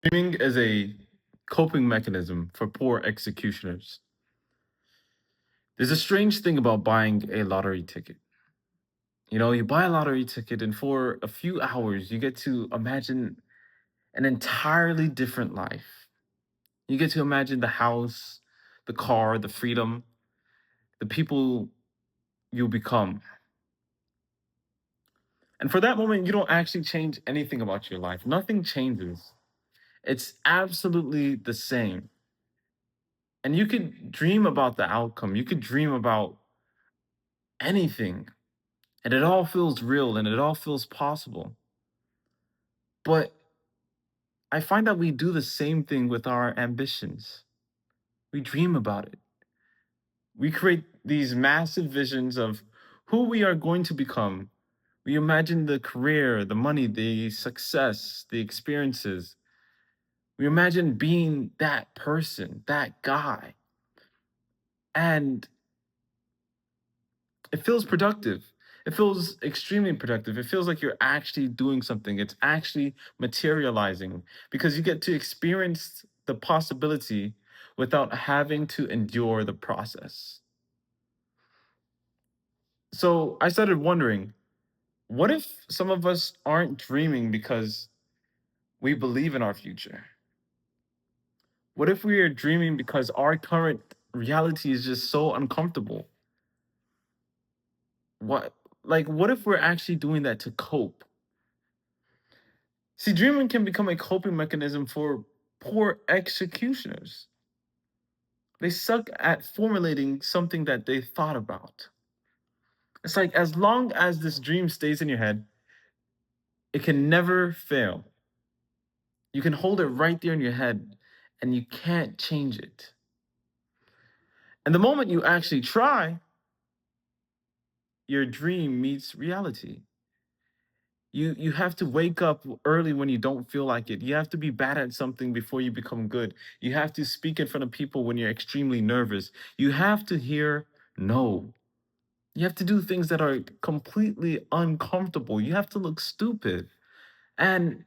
Streaming is a coping mechanism for poor executioners. There's a strange thing about buying a lottery ticket. You buy a lottery ticket, and for a few hours, you get to imagine an entirely different life. You get to imagine the house, the car, the freedom, the people you'll become. And for that moment, you don't actually change anything about your life. Nothing changes. It's absolutely the same. And you could dream about the outcome. You could dream about anything, and it all feels real and it all feels possible. But I find that we do the same thing with our ambitions. We dream about it. We create these massive visions of who we are going to become. We imagine the career, the money, the success, the experiences. We imagine being that person, that guy. And it feels productive. It feels extremely productive. It feels like you're actually doing something. It's actually materializing because you get to experience the possibility without having to endure the process. So I started wondering, what if some of us aren't dreaming because we believe in our future? What if we are dreaming because our current reality is just so uncomfortable? What if we're actually doing that to cope? See, dreaming can become a coping mechanism for poor executioners. They suck at formulating something that they thought about. It's like as long as this dream stays in your head, it can never fail. You can hold it right there in your head and you can't change it. And the moment you actually try, your dream meets reality. You have to wake up early when you don't feel like it. You have to be bad at something before you become good. You have to speak in front of people when you're extremely nervous. You have to hear no. You have to do things that are completely uncomfortable. You have to look stupid. And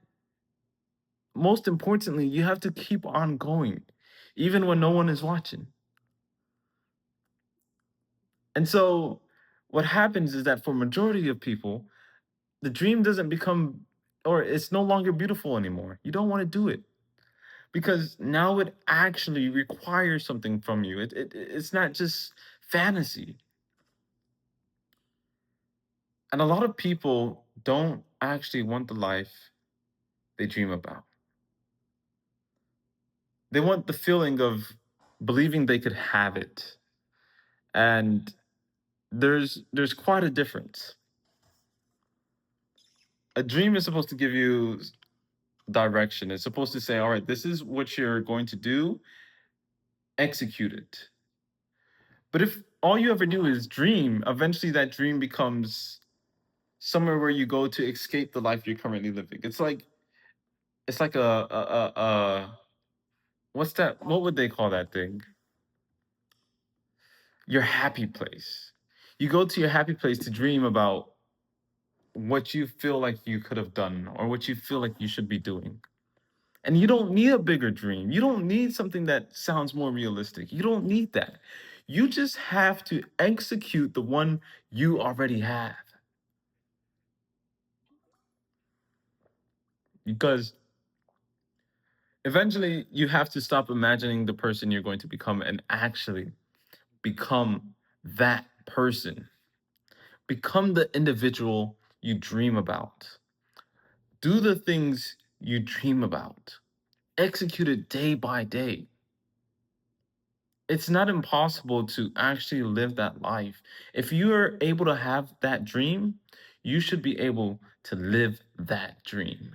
most importantly, you have to keep on going even when no one is watching. And so what happens is that for majority of people, the dream doesn't become, or it's no longer beautiful anymore. You don't want to do it because now it actually requires something from you. It's not just fantasy. And a lot of people don't actually want the life they dream about. They want the feeling of believing they could have it. And there's quite a difference. A dream is supposed to give you direction. It's supposed to say, all right, this is what you're going to do, execute it. But if all you ever do is dream, eventually that dream becomes somewhere where you go to escape the life you're currently living. It's like a what's that? What would they call that thing? Your happy place. You go to your happy place to dream about what you feel like you could have done or what you feel like you should be doing. And you don't need a bigger dream. You don't need something that sounds more realistic. You don't need that. You just have to execute the one you already have. Because eventually you have to stop imagining the person you're going to become and actually become that person. Become the individual you dream about. Do the things you dream about. Execute it day by day. It's not impossible to actually live that life. If you are able to have that dream, you should be able to live that dream.